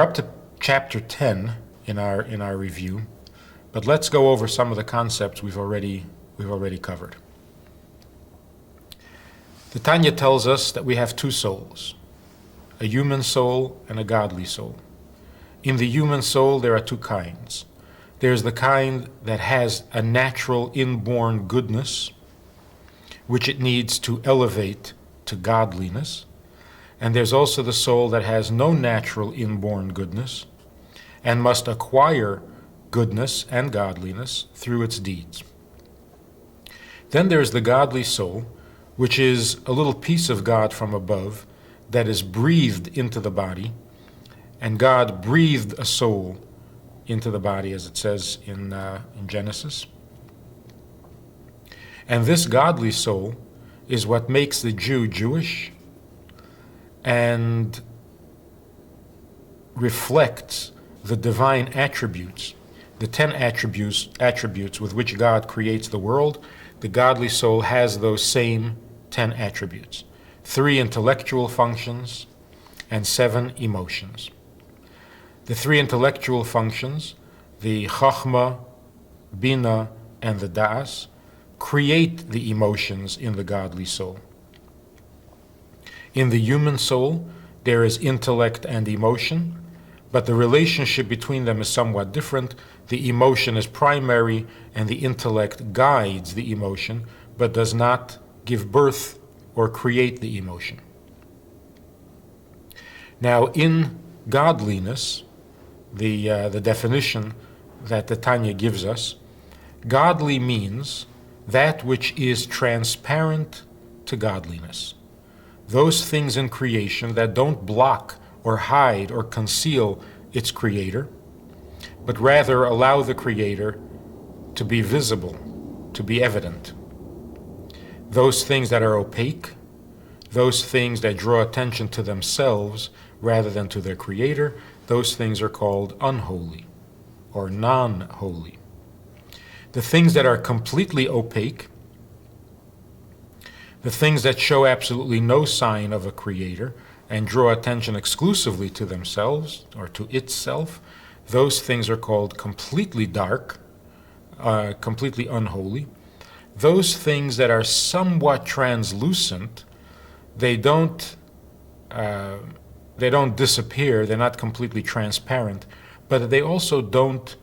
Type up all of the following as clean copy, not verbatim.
up to chapter 10 in our review, but let's go over some of the concepts we've already covered. The Tanya tells us that we have two souls, a human soul and a godly soul. In the human soul, there are two kinds. There's the kind that has a natural inborn goodness, which it needs to elevate to godliness. And there's also the soul that has no natural inborn goodness and must acquire goodness and godliness through its deeds. Then there's the godly soul, which is a little piece of God from above that is breathed into the body, and God breathed a soul into the body, as it says in Genesis. And this godly soul is what makes the Jew Jewish and reflects the divine attributes, the 10 attributes with which God creates the world. The godly soul has those same 10 attributes, 3 intellectual functions and 7 emotions. The 3 intellectual functions, the Chachma, Bina, and the Das, create the emotions in the godly soul. In the human soul, there is intellect and emotion, but the relationship between them is somewhat different. The emotion is primary, and the intellect guides the emotion, but does not give birth or create the emotion. Now, in godliness, the definition that the Tanya gives us, godly means that which is transparent to godliness. Those things in creation that don't block or hide or conceal its creator, but rather allow the creator to be visible, to be evident. Those things that are opaque, those things that draw attention to themselves rather than to their creator, those things are called unholy or non-holy. The things that are completely opaque, the things that show absolutely no sign of a creator and draw attention exclusively to themselves or to itself, those things are called completely dark, completely unholy. Those things that are somewhat translucent, they don't disappear, they're not completely transparent, but they also don't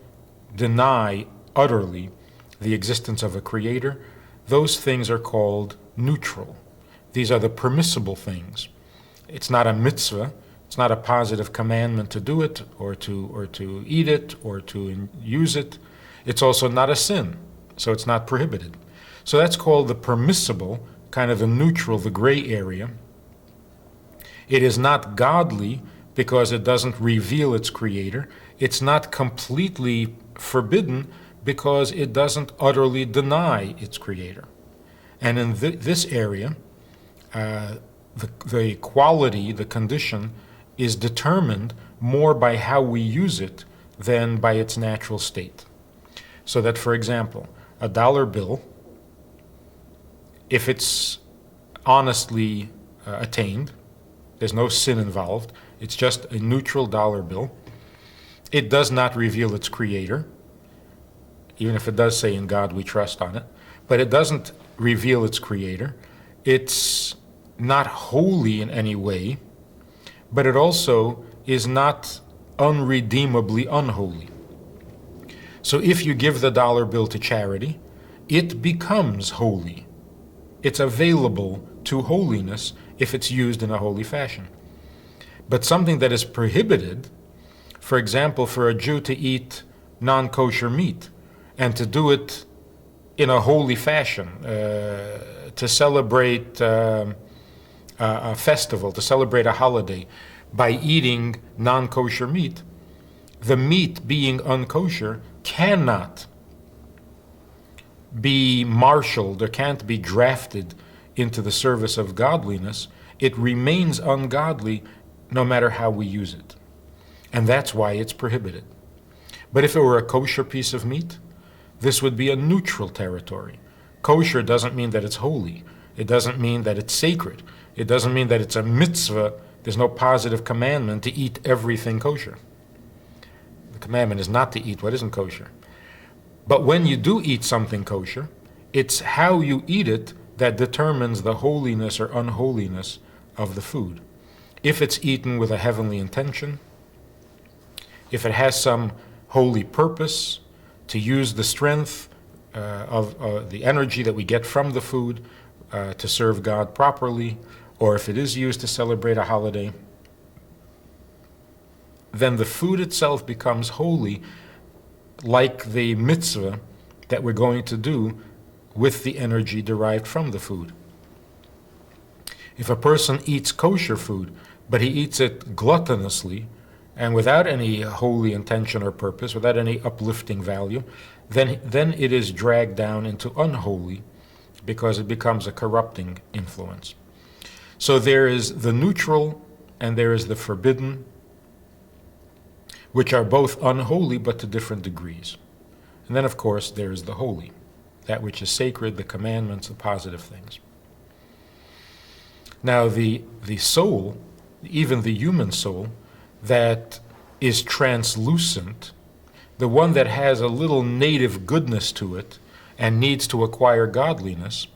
deny utterly the existence of a creator. Those things are called neutral. These are the permissible things. It's not a mitzvah, it's not a positive commandment to do it or to eat it or to use it. It's also not a sin, so it's not prohibited. So that's called the permissible, kind of the neutral, the gray area. It is not godly because it doesn't reveal its creator. It's not completely forbidden because it doesn't utterly deny its creator. And in this area, the quality, the condition, is determined more by how we use it than by its natural state. So that, for example, a dollar bill, if it's honestly attained, there's no sin involved, it's just a neutral dollar bill, it does not reveal its creator, even if it does say in God we trust on it, but it doesn't reveal its creator. It's not holy in any way, but it also is not unredeemably unholy. So if you give the dollar bill to charity, it becomes holy. It's available to holiness if it's used in a holy fashion. But something that is prohibited, for example, for a Jew to eat non-kosher meat and to do it in a holy fashion, to celebrate a festival, to celebrate a holiday by eating non-kosher meat, the meat being unkosher cannot be marshaled or can't be drafted into the service of godliness. It remains ungodly no matter how we use it. And that's why it's prohibited. But if it were a kosher piece of meat, this would be a neutral territory. Kosher doesn't mean that it's holy. It doesn't mean that it's sacred. It doesn't mean that it's a mitzvah. There's no positive commandment to eat everything kosher. commandment is not to eat what isn't kosher. But when you do eat something kosher, it's how you eat it that determines the holiness or unholiness of the food. If it's eaten with a heavenly intention, if it has some holy purpose to use the strength of the energy that we get from the food to serve God properly, or if it is used to celebrate a holiday, then the food itself becomes holy, like the mitzvah that we're going to do with the energy derived from the food. If a person eats kosher food, but he eats it gluttonously and without any holy intention or purpose, without any uplifting value, then it is dragged down into unholy because it becomes a corrupting influence. So there is the neutral and there is the forbidden, which are both unholy but to different degrees. And then, of course, there is the holy, that which is sacred, the commandments, the positive things. Now, the soul, even the human soul, that is translucent, the one that has a little native goodness to it and needs to acquire godliness,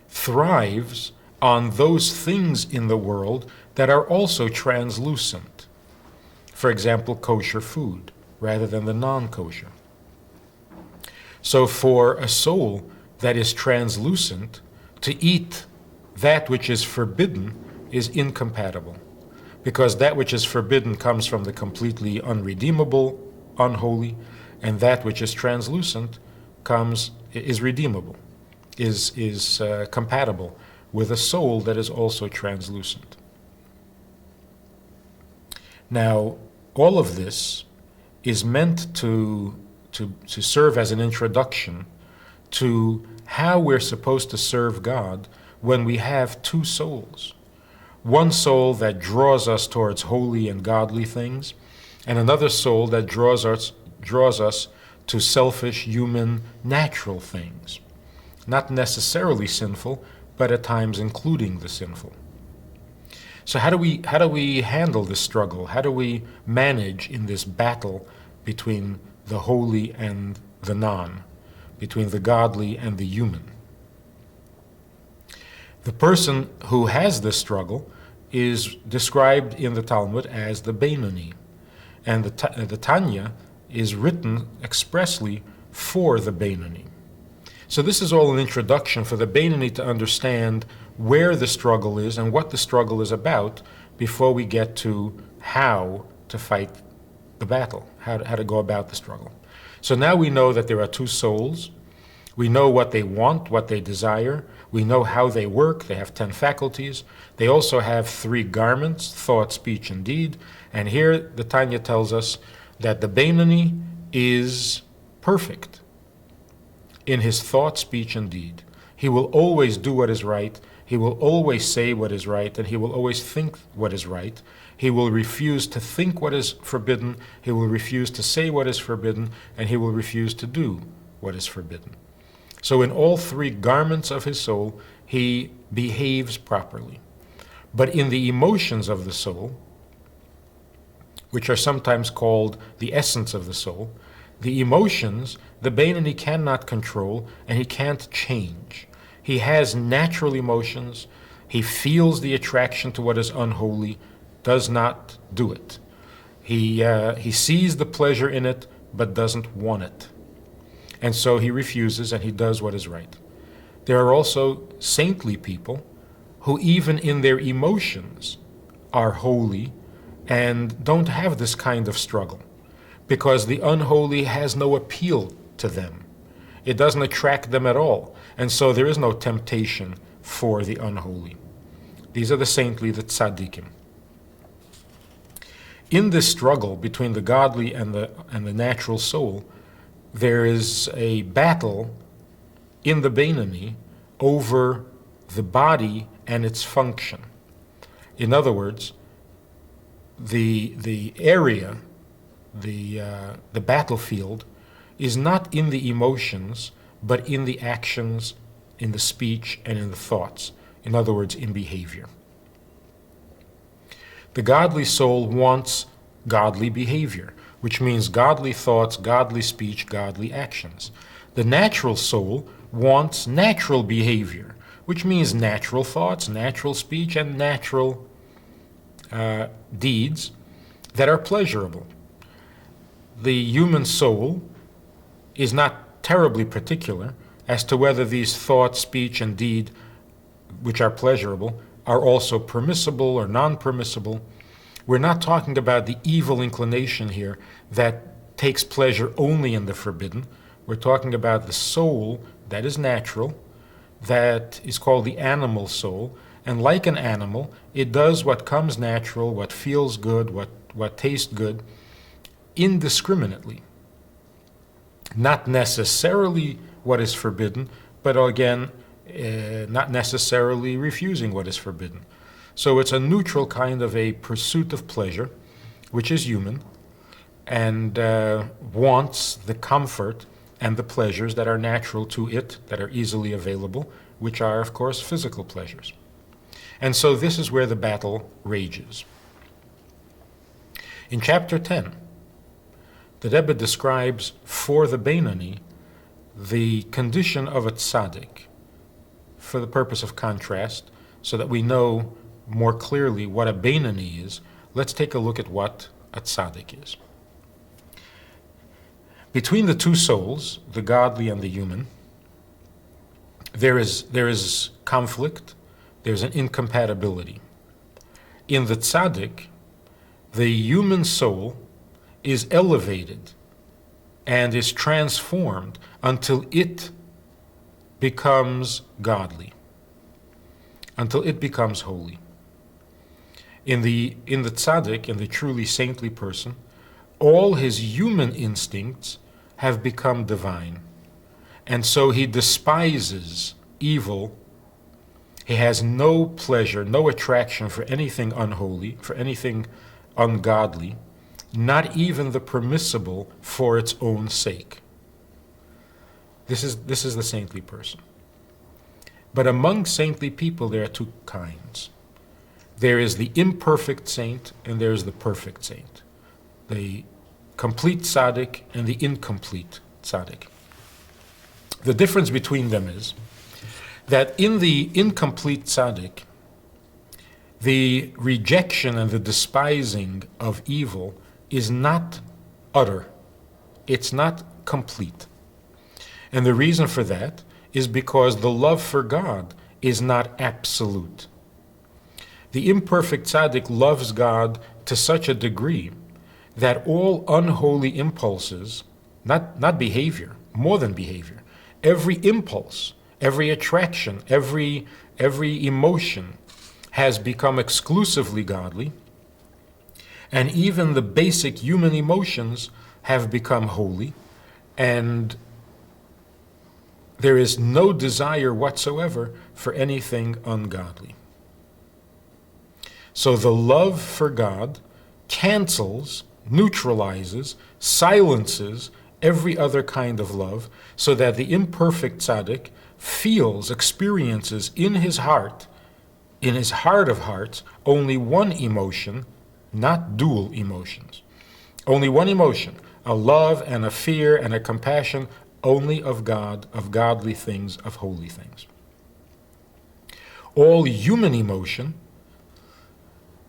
thrives on those things in the world that are also translucent. For example, kosher food rather than the non-kosher. So for a soul that is translucent, to eat that which is forbidden is incompatible, because that which is forbidden comes from the completely unredeemable, unholy, and that which is translucent is redeemable, is compatible with a soul that is also translucent. Now, all of this is meant to serve as an introduction to how we're supposed to serve God when we have two souls. One soul that draws us towards holy and godly things, and another soul that draws us to selfish, human, natural things. Not necessarily sinful, but at times including the sinful. So how do we handle this struggle? How do we manage in this battle between the holy and the non, between the godly and the human? The person who has this struggle is described in the Talmud as the Beinoni, and the Tanya is written expressly for the Beinoni. So this is all an introduction for the Beinoni to understand where the struggle is and what the struggle is about before we get to how to fight the battle, how to go about the struggle. So now we know that there are two souls. We know what they want, what they desire. We know how they work. They have 10 faculties. They also have 3 garments, thought, speech, and deed. And here the Tanya tells us that the Beinoni is perfect in his thought, speech, and deed. He will always do what is right. He will always say what is right, and he will always think what is right. He will refuse to think what is forbidden. He will refuse to say what is forbidden, and he will refuse to do what is forbidden. So in all 3 garments of his soul, he behaves properly. But in the emotions of the soul, which are sometimes called the essence of the soul, the emotions, the Beinoni cannot control, and he can't change. He has natural emotions. He feels the attraction to what is unholy, does not do it. He sees the pleasure in it, but doesn't want it. And so he refuses and he does what is right. There are also saintly people who even in their emotions are holy and don't have this kind of struggle, because the unholy has no appeal to them. It doesn't attract them at all. And so there is no temptation for the unholy. These are the saintly, the tzaddikim. In this struggle between the godly and the natural soul, there is a battle in the Beinoni over the body and its function. In other words, the area, the battlefield, is not in the emotions, but in the actions, in the speech, and in the thoughts. In other words, in behavior. The godly soul wants godly behavior, which means godly thoughts, godly speech, godly actions. The natural soul wants natural behavior, which means natural thoughts, natural speech, and natural deeds that are pleasurable. The human soul is not terribly particular as to whether these thoughts, speech, and deed, which are pleasurable, are also permissible or non-permissible. We're not talking about the evil inclination here that takes pleasure only in the forbidden. We're talking about the soul that is natural, that is called the animal soul, and like an animal, it does what comes natural, what feels good, what tastes good, indiscriminately. Not necessarily what is forbidden, but again, not necessarily refusing what is forbidden. So it's a neutral kind of a pursuit of pleasure, which is human, and wants the comfort and the pleasures that are natural to it, that are easily available, which are, of course, physical pleasures. And so this is where the battle rages. In chapter 10, the Rebbe describes for the Beinoni the condition of a tzaddik, for the purpose of contrast, so that we know more clearly what a Beinoni is. Let's take a look at what a tzaddik is. Between the two souls, the godly and the human, there is conflict, there's an incompatibility. In the tzaddik, the human soul is elevated and is transformed until it becomes godly, until it becomes holy. In the tzaddik, in the truly saintly person, all his human instincts have become divine. And so he despises evil. He has no pleasure, no attraction for anything unholy, for anything ungodly, not even the permissible for its own sake. This is the saintly person. But among saintly people, there are two kinds. There is the imperfect saint and there is the perfect saint. The complete tzaddik and the incomplete tzaddik. The difference between them is that in the incomplete tzaddik, the rejection and the despising of evil is not utter. It's not complete. And the reason for that is because the love for God is not absolute. The imperfect tzaddik loves God to such a degree that all unholy impulses, not behavior, more than behavior, every impulse, every attraction, every emotion has become exclusively godly, and even the basic human emotions have become holy, and there is no desire whatsoever for anything ungodly. So the love for God cancels, neutralizes, silences every other kind of love, so that the imperfect tzaddik feels, experiences in his heart of hearts, only one emotion, not dual emotions. Only one emotion, a love and a fear and a compassion only of God, of godly things, of holy things. All human emotion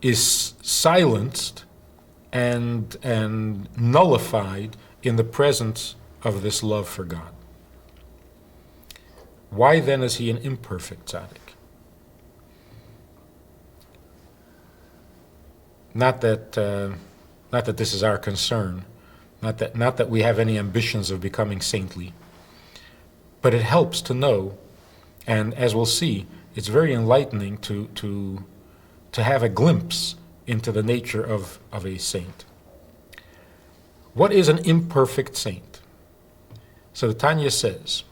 is silenced and nullified in the presence of this love for God. Why then is he an imperfect tzaddik? Not that this is our concern, not that we have any ambitions of becoming saintly, but it helps to know, and as we'll see, it's very enlightening to have a glimpse into the nature of a saint. What is an imperfect saint? So the Tanya says,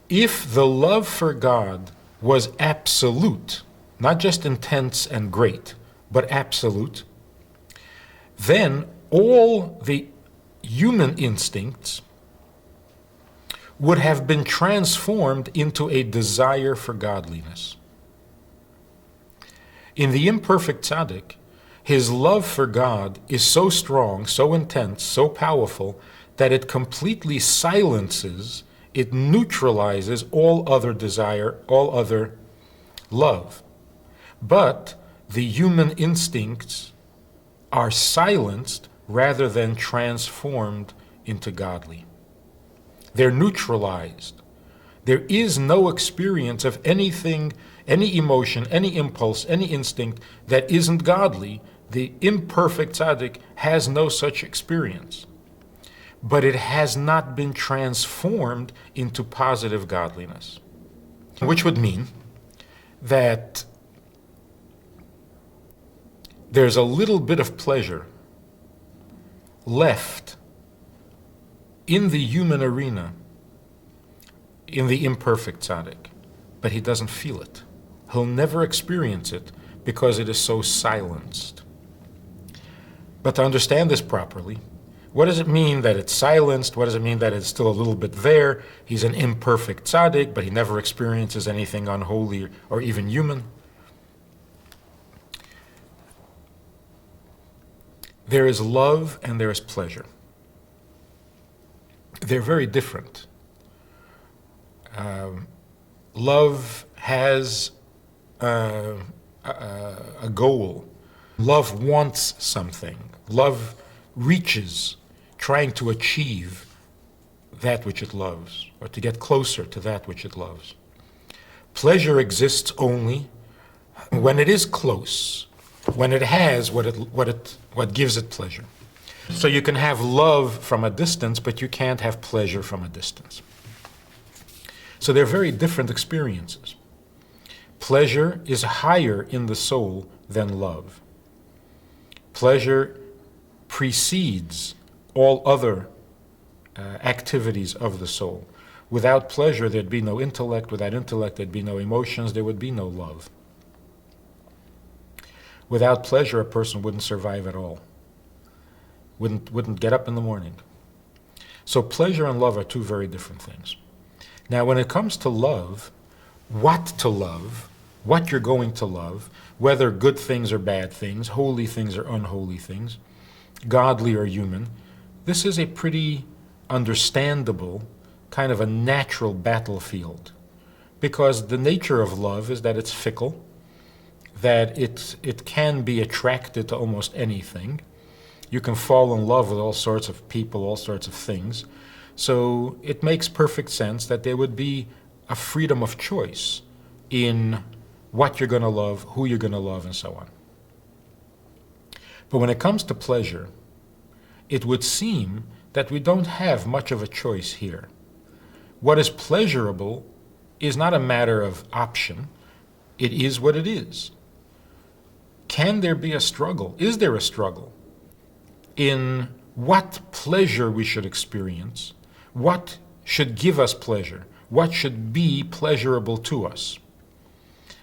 if the love for God was absolute, not just intense and great, but absolute, then all the human instincts would have been transformed into a desire for godliness. In the imperfect tzaddik, His love for God is so strong, so intense, so powerful, that it completely silences, it neutralizes all other desire, all other love. But the human instincts are silenced rather than transformed into godly. They're neutralized. There is no experience of anything, any emotion, any impulse, any instinct that isn't godly. The imperfect tzaddik has no such experience. But it has not been transformed into positive godliness. Which would mean that there's a little bit of pleasure left in the human arena in the imperfect tzaddik, but he doesn't feel it. He'll never experience it because it is so silenced. But to understand this properly, what does it mean that it's silenced? What does it mean that it's still a little bit there? He's an imperfect tzaddik, but he never experiences anything unholy or even human. There is love and there is pleasure. They're very different. Love has a goal. Love wants something. Love reaches, trying to achieve that which it loves, or to get closer to that which it loves. Pleasure exists only when it is close, when it has what gives it pleasure. So you can have love from a distance, but you can't have pleasure from a distance. So they're very different experiences. Pleasure is higher in the soul than love. Pleasure precedes all other activities of the soul. Without pleasure, there'd be no intellect. Without intellect, there'd be no emotions. There would be no love. Without pleasure, a person wouldn't survive at all. Wouldn't get up in the morning. So pleasure and love are two very different things. Now, when it comes to love, what you're going to love, whether good things or bad things, holy things or unholy things, godly or human, this is a pretty understandable, kind of a natural battlefield. Because the nature of love is that it's fickle, that it can be attracted to almost anything. You can fall in love with all sorts of people, all sorts of things. So it makes perfect sense that there would be a freedom of choice in what you're going to love, who you're going to love, and so on. But when it comes to pleasure, it would seem that we don't have much of a choice here. What is pleasurable is not a matter of option. It is what it is. Can there be a struggle? Is there a struggle in what pleasure we should experience? What should give us pleasure? What should be pleasurable to us?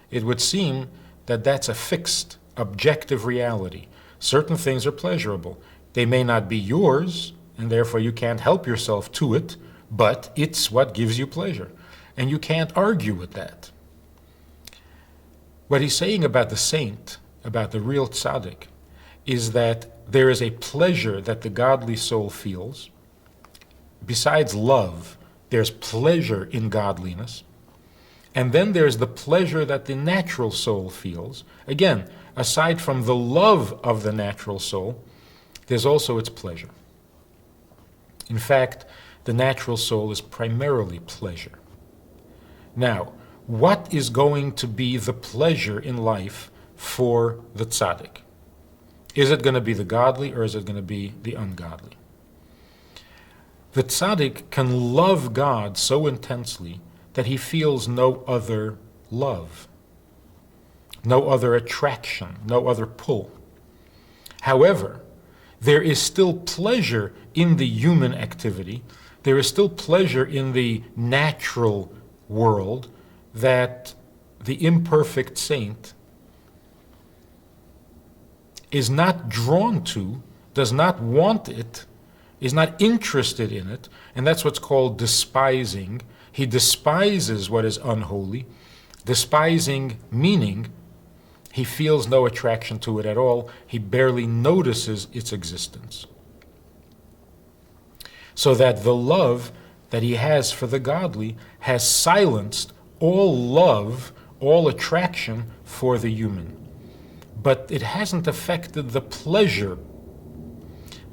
It would seem that that's a fixed, objective reality. Certain things are pleasurable. They may not be yours, and therefore you can't help yourself to it, but it's what gives you pleasure. And you can't argue with that. What he's saying about the saint, about the real tzaddik, is that there is a pleasure that the godly soul feels. Besides love, there's pleasure in godliness. And then there's the pleasure that the natural soul feels. Again, aside from the love of the natural soul, there's also its pleasure. In fact, the natural soul is primarily pleasure. Now, what is going to be the pleasure in life for the tzaddik? Is it going to be the godly or is it going to be the ungodly? The tzaddik can love God so intensely that he feels no other love, no other attraction, no other pull. However, there is still pleasure in the human activity. There is still pleasure in the natural world that the imperfect saint is not drawn to, does not want it, is not interested in it, and that's what's called despising. He despises what is unholy, despising meaning He feels no attraction to it at all. He barely notices its existence. So that the love that he has for the godly has silenced all love, all attraction for the human. But it hasn't affected the pleasure.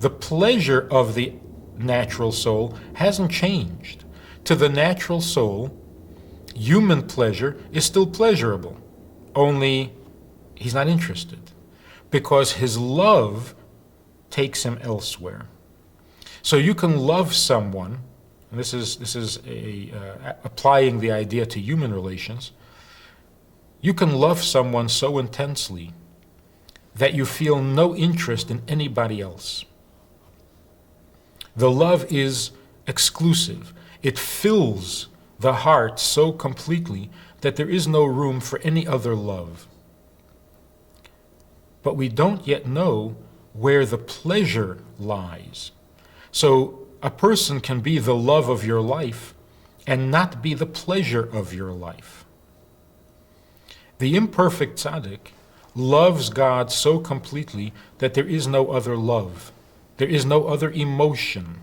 The pleasure of the natural soul hasn't changed. To the natural soul, human pleasure is still pleasurable, only he's not interested, because his love takes him elsewhere. So you can love someone, and this is applying the idea to human relations. You can love someone so intensely that you feel no interest in anybody else. The love is exclusive. It fills the heart so completely that there is no room for any other love. But we don't yet know where the pleasure lies. So a person can be the love of your life and not be the pleasure of your life. The imperfect tzaddik loves God so completely that there is no other love. There is no other emotion.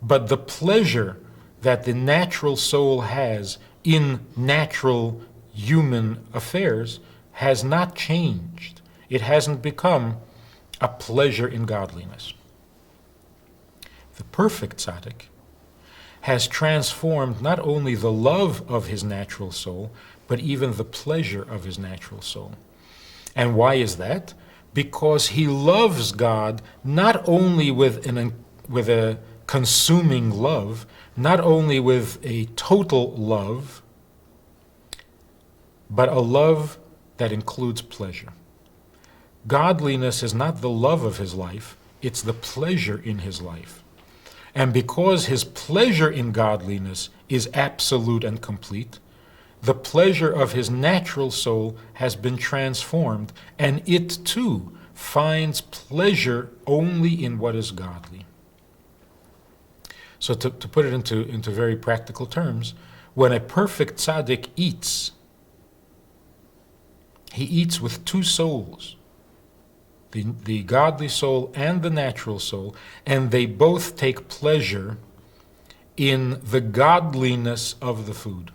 But the pleasure that the natural soul has in natural human affairs has not changed. It hasn't become a pleasure in godliness. The perfect tzaddik has transformed not only the love of his natural soul, but even the pleasure of his natural soul. And why is that? Because he loves God not only with a consuming love, not only with a total love, but a love that includes pleasure. Godliness is not the love of his life, it's the pleasure in his life. And because his pleasure in godliness is absolute and complete, the pleasure of his natural soul has been transformed, and it too finds pleasure only in what is godly. So to put it into very practical terms, when a perfect tzaddik eats, he eats with two souls, the godly soul and the natural soul, and they both take pleasure in the godliness of the food.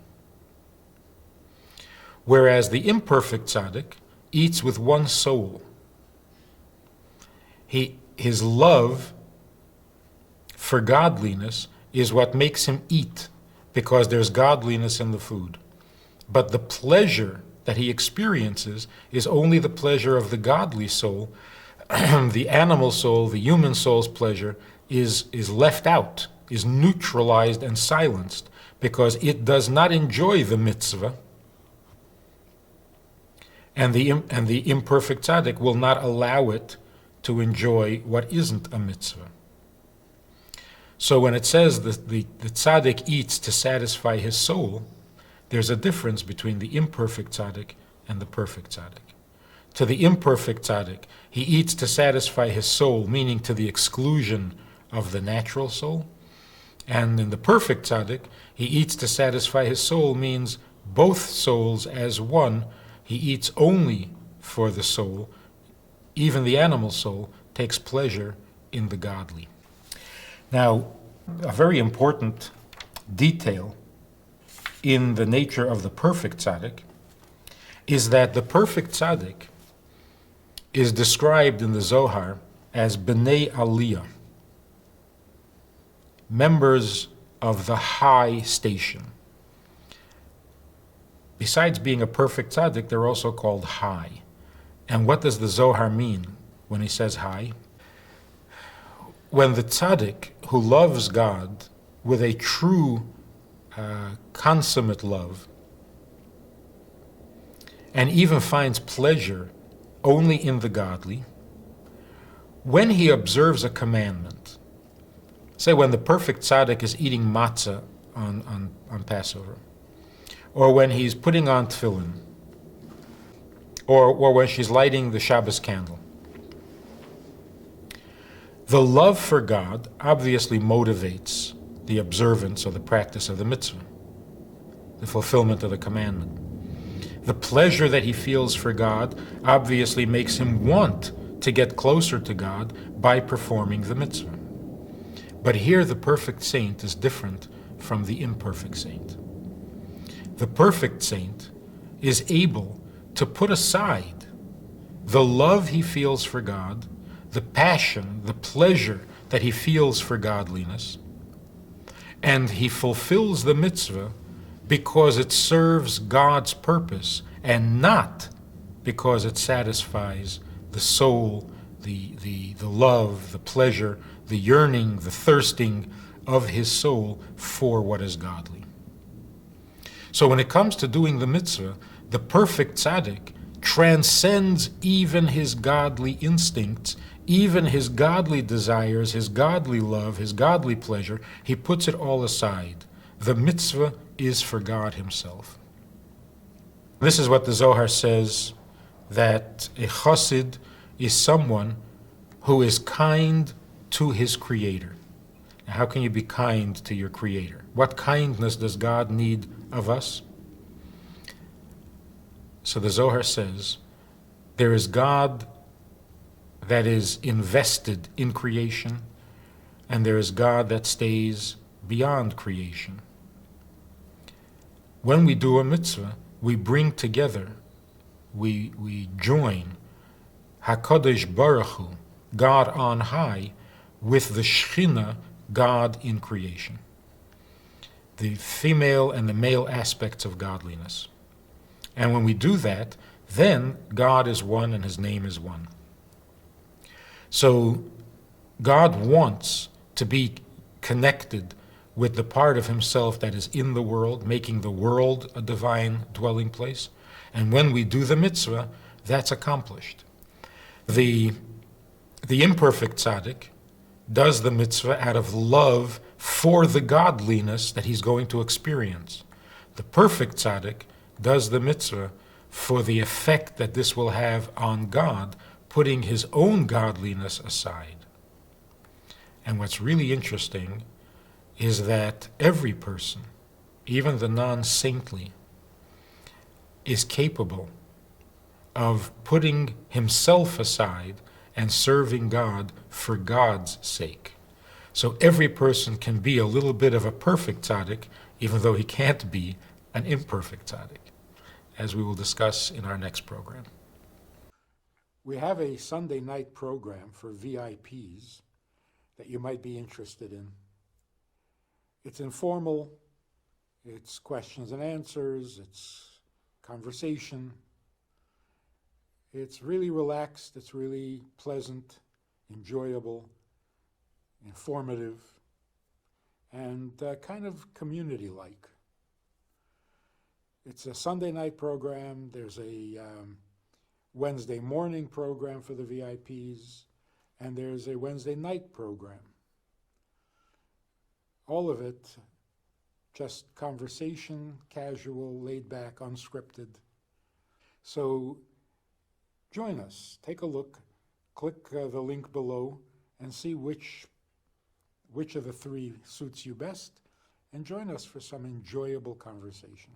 Whereas the imperfect tzaddik eats with one soul. His love for godliness is what makes him eat, because there's godliness in the food. But the pleasure that he experiences is only the pleasure of the godly soul. The animal soul, the human soul's pleasure is left out, is neutralized and silenced, because it does not enjoy the mitzvah, and the imperfect tzaddik will not allow it to enjoy what isn't a mitzvah. So when it says the tzaddik eats to satisfy his soul, there's a difference between the imperfect tzaddik and the perfect tzaddik. To the imperfect tzaddik, he eats to satisfy his soul, meaning to the exclusion of the natural soul. And in the perfect tzaddik, he eats to satisfy his soul, means both souls as one. He eats only for the soul. Even the animal soul takes pleasure in the godly. Now, a very important detail in the nature of the perfect tzaddik is that the perfect tzaddik is described in the Zohar as B'nai Aliyah, members of the high station. Besides being a perfect tzaddik, they're also called high. And what does the Zohar mean when he says high? When the tzaddik who loves God with a true, consummate love, and even finds pleasure only in the godly, when he observes a commandment, say when the perfect tzaddik is eating matzah on Passover, or when he's putting on tefillin, or when she's lighting the Shabbos candle, the love for God obviously motivates the observance or the practice of the mitzvah, the fulfillment of the commandment. The pleasure that he feels for God obviously makes him want to get closer to God by performing the mitzvah. But here the perfect saint is different from the imperfect saint. The perfect saint is able to put aside the love he feels for God, the passion, the pleasure that he feels for godliness, and he fulfills the mitzvah because it serves God's purpose and not because it satisfies the soul, the love, the pleasure, the yearning, the thirsting of his soul for what is godly. So when it comes to doing the mitzvah, the perfect tzaddik transcends even his godly instincts, even his godly desires, his godly love, his godly pleasure. He puts it all aside. The mitzvah is for God himself. This is what the Zohar says, that a chassid is someone who is kind to his creator. Now, how can you be kind to your creator? What kindness does God need of us? So the Zohar says, there is God that is invested in creation, and there is God that stays beyond creation. When we do a mitzvah, we bring together, we join HaKadosh Baruch Hu, God on high, with the Shechina, God in creation. The female and the male aspects of godliness. And when we do that, then God is one and his name is one. So God wants to be connected with the part of himself that is in the world, making the world a divine dwelling place. And when we do the mitzvah, that's accomplished. The imperfect tzaddik does the mitzvah out of love for the godliness that he's going to experience. The perfect tzaddik does the mitzvah for the effect that this will have on God, putting his own godliness aside. And what's really interesting is that every person, even the non-saintly, is capable of putting himself aside and serving God for God's sake. So every person can be a little bit of a perfect tzaddik, even though he can't be an imperfect tzaddik, as we will discuss in our next program. We have a Sunday night program for VIPs that you might be interested in. It's informal, it's questions and answers, it's conversation. It's really relaxed, it's really pleasant, enjoyable, informative, and kind of community-like. It's a Sunday night program. There's a Wednesday morning program for the VIPs, and there's a Wednesday night program. All of it just conversation, casual, laid back, unscripted. So join us, take a look, click the link below and see which of the three suits you best, and join us for some enjoyable conversation.